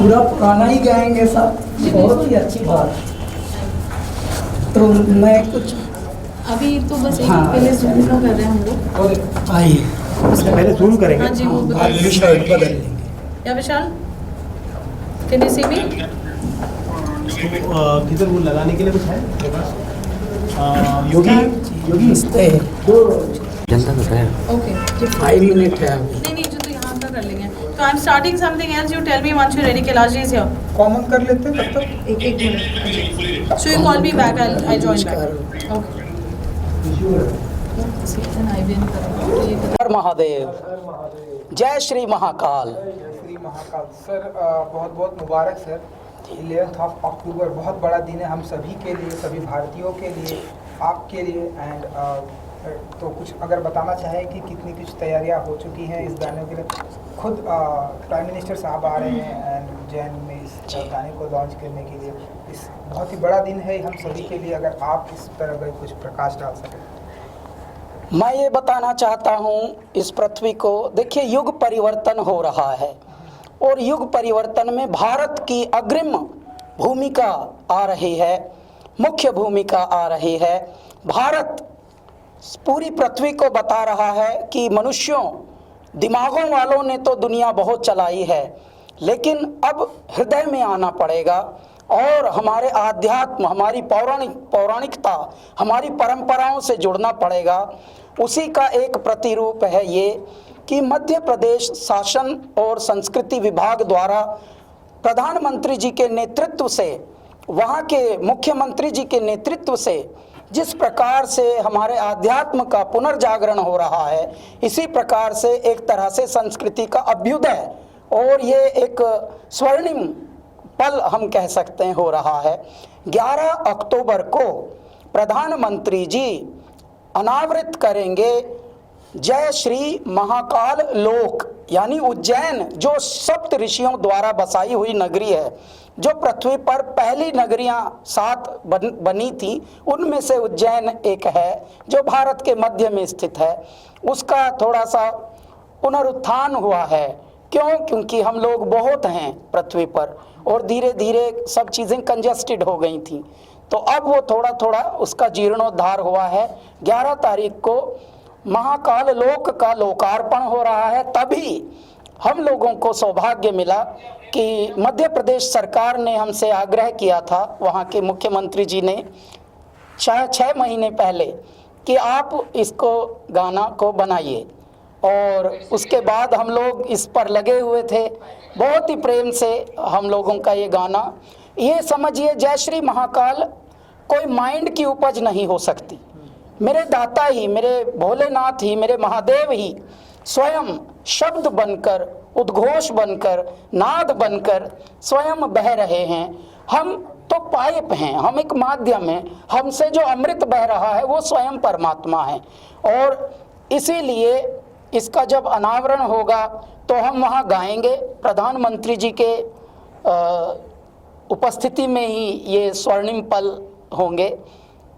पूरा पुराना ही गाएंगे सब, बहुत ही अच्छी बात। तो मैं कुछ अभी तो बस एक हाँ। पहले जूम का कर रहे हैं हम लोग। आइए उससे पहले जूम करेंगे। हाँ जी, वो अगली शर्ट बदल लेंगे। या विशाल, कैन यू सी मी? किधर वो लगाने के लिए कुछ है मेरे पास? योगी नमस्ते। जनता तो है। ओके, 5 मिनट है अभी। नहीं नहीं, जो तो यहाँ का कर लेंगे। तो I am starting something else, you tell me once you ready. Kailash ji is here. Common कर लेते हैं तब तक। एक minute. So you call me back, I join back. Okay. हर महादेव, जय श्री महाकाल। श्री महाकाल सर, बहुत बहुत मुबारक सर। 11 अक्टूबर बहुत बड़ा दिन है हम सभी के लिए, सभी भारतीयों के लिए, आपके लिए। एंड तो कुछ अगर बताना चाहें कि कितनी कुछ तैयारियां हो चुकी हैं इस गाने के लिए। खुद प्राइम मिनिस्टर साहब आ रहे हैं एंड जैन में इस गाने को लॉन्च करने के लिए। इस बहुत ही बड़ा दिन है हम सभी के लिए, अगर आप इस तरह का कुछ प्रकाश डाल सकें। मैं ये बताना चाहता हूँ इस पृथ्वी को, देखिए युग परिवर्तन हो रहा है और युग परिवर्तन में भारत की अग्रिम भूमिका आ रही है, मुख्य भूमिका आ रही है। भारत पूरी पृथ्वी को बता रहा है कि मनुष्यों, दिमागों वालों ने तो दुनिया बहुत चलाई है, लेकिन अब हृदय में आना पड़ेगा और हमारे आध्यात्म, हमारी पौराणिकता, हमारी परंपराओं से जुड़ना पड़ेगा। उसी का एक प्रतिरूप है ये कि मध्य प्रदेश शासन और संस्कृति विभाग द्वारा प्रधानमंत्री जी के नेतृत्व से, वहाँ के मुख्यमंत्री जी के नेतृत्व से जिस प्रकार से हमारे आध्यात्म का पुनर्जागरण हो रहा है, इसी प्रकार से एक तरह से संस्कृति का अभ्युदय और ये एक स्वर्णिम पल हम कह सकते हैं हो रहा है। 11 अक्टूबर को प्रधानमंत्री जी अनावृत करेंगे जय श्री महाकाल लोक, यानी उज्जैन, जो सप्त ऋषियों द्वारा बसाई हुई नगरी है, जो पृथ्वी पर पहली नगरियां 7 बनी थी, उनमें से उज्जैन एक है, जो भारत के मध्य में स्थित है। उसका थोड़ा सा पुनरुत्थान हुआ है। क्यों? क्योंकि हम लोग बहुत हैं पृथ्वी पर और धीरे धीरे सब चीज़ें कंजस्टेड हो गई थी, तो अब वो थोड़ा थोड़ा उसका जीर्णोद्धार हुआ है। 11 तारीख को महाकाल लोक का लोकार्पण हो रहा है। तभी हम लोगों को सौभाग्य मिला कि मध्य प्रदेश सरकार ने हमसे आग्रह किया था, वहाँ के मुख्यमंत्री जी ने 6 महीने पहले, कि आप इसको गाना को बनाइए, और उसके बाद हम लोग इस पर लगे हुए थे। बहुत ही प्रेम से हम लोगों का ये गाना, ये समझिए जय श्री महाकाल कोई माइंड की उपज नहीं हो सकती। मेरे दाता ही, मेरे भोलेनाथ ही, मेरे महादेव ही स्वयं शब्द बनकर, उद्घोष बनकर, नाद बनकर स्वयं बह रहे हैं। हम तो पाइप हैं, हम एक माध्यम हैं, हमसे जो अमृत बह रहा है वो स्वयं परमात्मा है। और इसीलिए इसका जब अनावरण होगा तो हम वहाँ गाएंगे, प्रधानमंत्री जी के उपस्थिति में ही ये स्वर्णिम पल होंगे।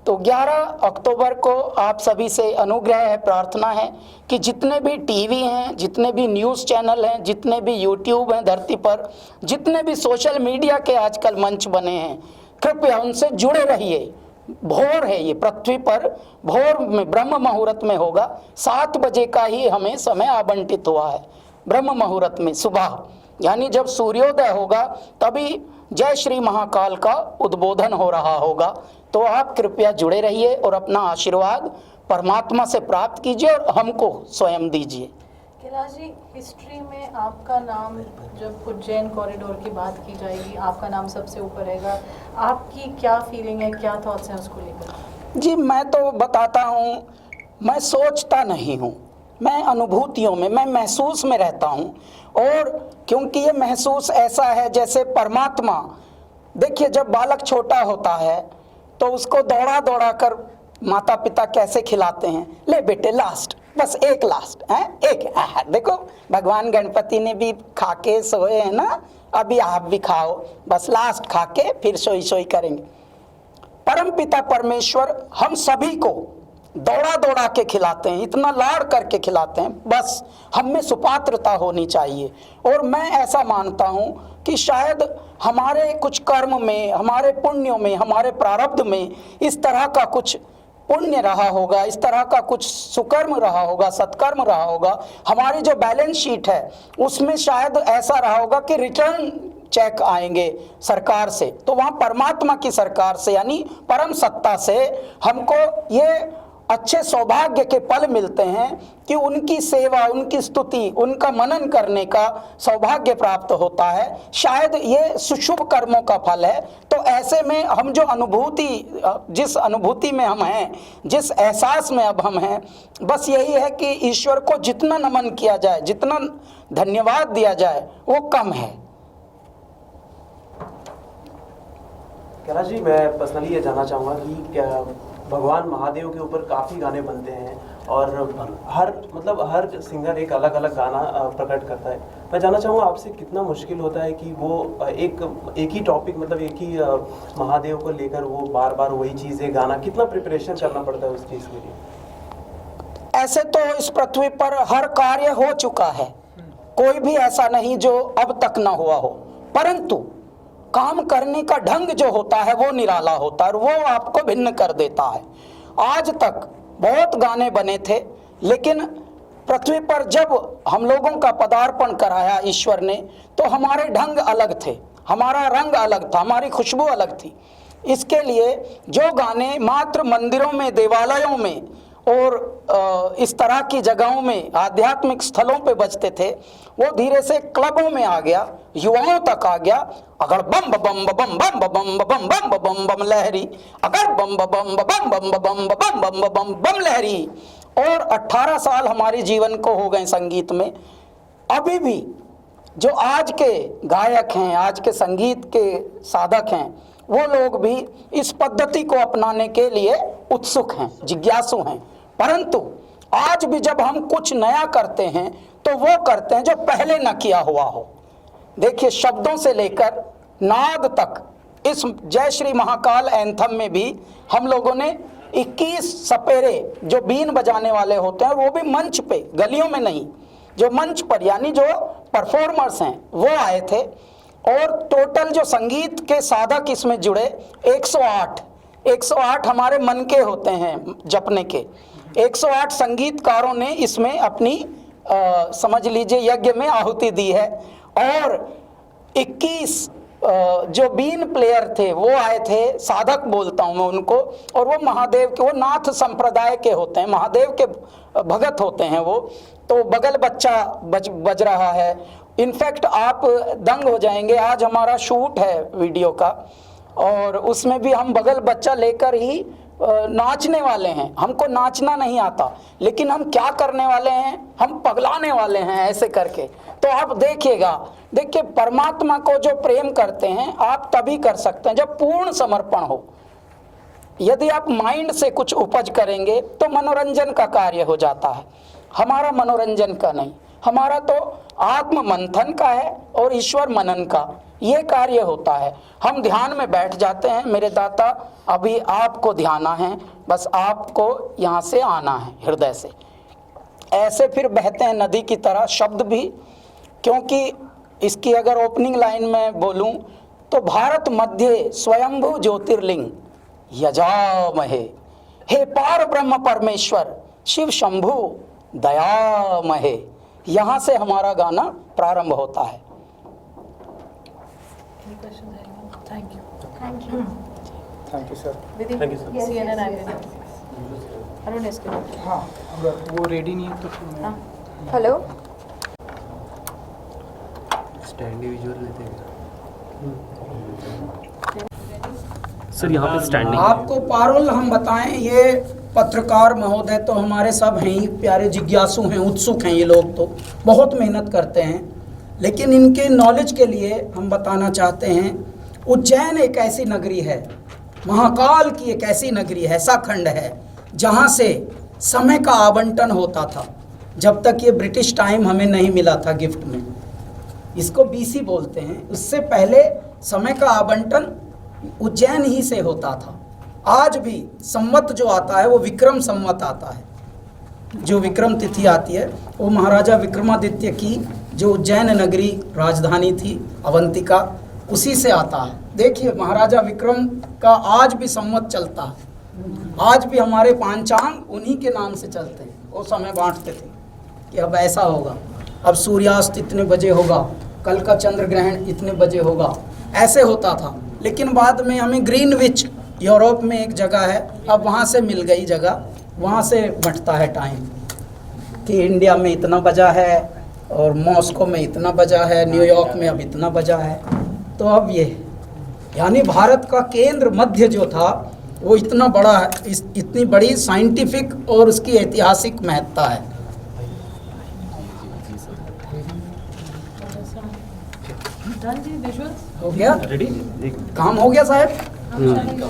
तो 11 अक्टूबर को आप सभी से अनुग्रह है, प्रार्थना है कि जितने भी टीवी हैं, जितने भी न्यूज़ चैनल हैं, जितने भी यूट्यूब हैं धरती पर, जितने भी सोशल मीडिया के आजकल मंच बने हैं, कृपया उनसे जुड़े रहिए। भोर है ये पृथ्वी पर, भोर में ब्रह्म मुहूर्त में होगा। 7 बजे का ही हमें समय आवंटित हुआ है ब्रह्म मुहूर्त में सुबह, यानी जब सूर्योदय होगा तभी जय श्री महाकाल का उद्बोधन हो रहा होगा। तो आप कृपया जुड़े रहिए और अपना आशीर्वाद परमात्मा से प्राप्त कीजिए और हमको स्वयं दीजिए। कैलाश जी, हिस्ट्री में आपका नाम, जब उज्जैन कॉरिडोर की बात की जाएगी, आपका नाम सबसे ऊपर रहेगा। आपकी क्या फीलिंग है, क्या थॉट्स हैं उसको लेकर? जी, मैं तो बताता हूँ, मैं सोचता नहीं हूँ, मैं अनुभूतियों में, मैं महसूस में रहता हूँ। और क्योंकि ये महसूस ऐसा है जैसे परमात्मा, देखिए जब बालक छोटा होता है तो उसको दौड़ा दौड़ा कर माता पिता कैसे खिलाते हैं, ले बेटे लास्ट, बस एक लास्ट है, एक देखो भगवान गणपति ने भी खा के सोए हैं ना, अभी आप भी खाओ, बस लास्ट खा के फिर सोई सोई करेंगे। परमपिता परमेश्वर हम सभी को दौड़ा दौड़ा के खिलाते हैं, इतना लाड़ करके खिलाते हैं। बस हम में सुपात्रता होनी चाहिए। और मैं ऐसा मानता हूँ कि शायद हमारे कुछ कर्म में, हमारे पुण्यों में, हमारे प्रारब्ध में इस तरह का कुछ पुण्य रहा होगा, इस तरह का कुछ सुकर्म रहा होगा, सत्कर्म रहा होगा। हमारी जो बैलेंस शीट है उसमें शायद ऐसा रहा होगा कि रिटर्न चेक आएंगे सरकार से, तो वहाँ परमात्मा की सरकार से यानी परम सत्ता से हमको ये अच्छे सौभाग्य के पल मिलते हैं कि उनकी सेवा, उनकी स्तुति, उनका मनन करने का सौभाग्य प्राप्त होता है। शायद ये सुशुभ कर्मों का फल है। तो ऐसे में हम जो अनुभूति, जिस अनुभूति में हम हैं, जिस एहसास में अब हम हैं, बस यही है कि ईश्वर को जितना नमन किया जाए, जितना धन्यवाद दिया जाए वो कम है। कैलाश जी, मैं पर्सनली ये जानना चाहूँगा कि क्या भगवान महादेव के ऊपर काफ़ी गाने बनते हैं और हर सिंगर एक अलग अलग गाना प्रकट करता है। मैं जानना चाहूँगा आपसे कितना मुश्किल होता है कि वो एक ही टॉपिक, मतलब एक ही महादेव को लेकर वो बार बार वही चीज़ें गाना, कितना प्रिपरेशन करना पड़ता है उस चीज़ के लिए? ऐसे तो इस पृथ्वी पर हर कार्य हो चुका है, कोई भी ऐसा नहीं जो अब तक ना हुआ हो, परंतु काम करने का ढंग जो होता है वो निराला होता है और वो आपको भिन्न कर देता है। आज तक बहुत गाने बने थे, लेकिन पृथ्वी पर जब हम लोगों का पदार्पण कराया ईश्वर ने, तो हमारे ढंग अलग थे, हमारा रंग अलग था, हमारी खुशबू अलग थी। इसके लिए जो गाने मात्र मंदिरों में, देवालयों में और इस तरह की जगहों में, आध्यात्मिक स्थलों पे बजते थे, वो धीरे से क्लबों में आ गया, युवाओं तक आ गया। अगर बम बम बम बम बम बम बम बम बम लहरी, अगर बम बम बम बम बम बम बम बम बम लहरी। और 18 साल हमारे जीवन को हो गए संगीत में। अभी भी जो आज के गायक हैं, आज के संगीत के साधक हैं, वो लोग भी इस पद्धति को अपनाने के लिए उत्सुक हैं, जिज्ञासु हैं। परंतु आज भी जब हम कुछ नया करते हैं तो वो करते हैं जो पहले न किया हुआ हो। देखिए, शब्दों से लेकर नाद तक, इस जय श्री महाकाल एंथम में भी हम लोगों ने 21 सपेरे जो बीन बजाने वाले होते हैं वो भी मंच पे, गलियों में नहीं, जो मंच पर यानी जो परफॉर्मर्स हैं वो आए थे। और टोटल जो संगीत के साधक इसमें जुड़े 108 हमारे मन के होते हैं जपने के। 108 संगीतकारों ने इसमें अपनी समझ लीजिए यज्ञ में आहुति दी है। और 21 जो बीन प्लेयर थे वो आए थे, साधक बोलता हूँ मैं उनको, और वो महादेव के, वो नाथ संप्रदाय के होते हैं, महादेव के भगत होते हैं वो। तो बगल बच्चा बज रहा है। इनफैक्ट आप दंग हो जाएंगे, आज हमारा शूट है वीडियो का और उसमें भी हम बगल बच्चा लेकर ही नाचने वाले हैं। हमको नाचना नहीं आता, लेकिन हम क्या करने वाले हैं, हम पगलाने वाले हैं ऐसे करके। तो आप देखिएगा, देखिए परमात्मा को जो प्रेम करते हैं आप तभी कर सकते हैं जब पूर्ण समर्पण हो। यदि आप माइंड से कुछ उपज करेंगे तो मनोरंजन का कार्य हो जाता है। हमारा मनोरंजन का नहीं, हमारा तो आत्म मंथन का है और ईश्वर मनन का ये कार्य होता है। हम ध्यान में बैठ जाते हैं, मेरे दाता अभी आपको ध्याना है, बस आपको यहाँ से आना है हृदय से। ऐसे फिर बहते हैं नदी की तरह शब्द भी, क्योंकि इसकी अगर ओपनिंग लाइन में बोलूं तो भारत मध्य स्वयंभू ज्योतिर्लिंग यजामहे, हे पार ब्रह्म परमेश्वर शिव शंभु दयामहे। यहाँ से हमारा गाना प्रारंभ होता है। Thank you thank you sir. Thank you, sir. CNN Arun इसके हाँ, अगर वो रेडी नहीं है तो फिर मैं हेलो, स्टैंडी विजुअल लेते हैं सर, यहाँ पे स्टैंडिंग। आपको पारोल हम बताएं, ये पत्रकार महोदय तो हमारे सब हैं ही, प्यारे जिज्ञासु हैं, उत्सुक हैं, ये लोग तो बहुत मेहनत करते हैं। लेकिन इनके नॉलेज के लिए हम बताना चाहते हैं, उज्जैन एक ऐसी नगरी है, महाकाल की एक ऐसी नगरी है, ऐसा खंड है जहाँ से समय का आवंटन होता था। जब तक ये ब्रिटिश टाइम हमें नहीं मिला था गिफ्ट में, इसको बीसी बोलते हैं, उससे पहले समय का आवंटन उज्जैन ही से होता था। आज भी संवत जो आता है वो विक्रम संवत आता है, जो विक्रम तिथि आती है वो महाराजा विक्रमादित्य की जो उज्जैन नगरी राजधानी थी अवंतिका, उसी से आता है। देखिए महाराजा विक्रम का आज भी संवत चलता है, आज भी हमारे पांचांग उन्हीं के नाम से चलते हैं। वो समय बांटते थे कि अब ऐसा होगा, अब सूर्यास्त इतने बजे होगा, कल का चंद्र ग्रहण इतने बजे होगा, ऐसे होता था। लेकिन बाद में हमें ग्रीनविच यूरोप में एक जगह है, अब वहाँ से मिल गई जगह, वहाँ से बंटता है टाइम कि इंडिया में इतना बजा है और मॉस्को में इतना बजा है, न्यूयॉर्क में अब इतना बजा है। तो अब ये यानी भारत का केंद्र मध्य जो था वो इतना बड़ा है, इतनी बड़ी साइंटिफिक और उसकी ऐतिहासिक महत्ता है। डन जी, विजुअल्स हो गया? रेडी? काम हो गया साहब? हम चलेंगे।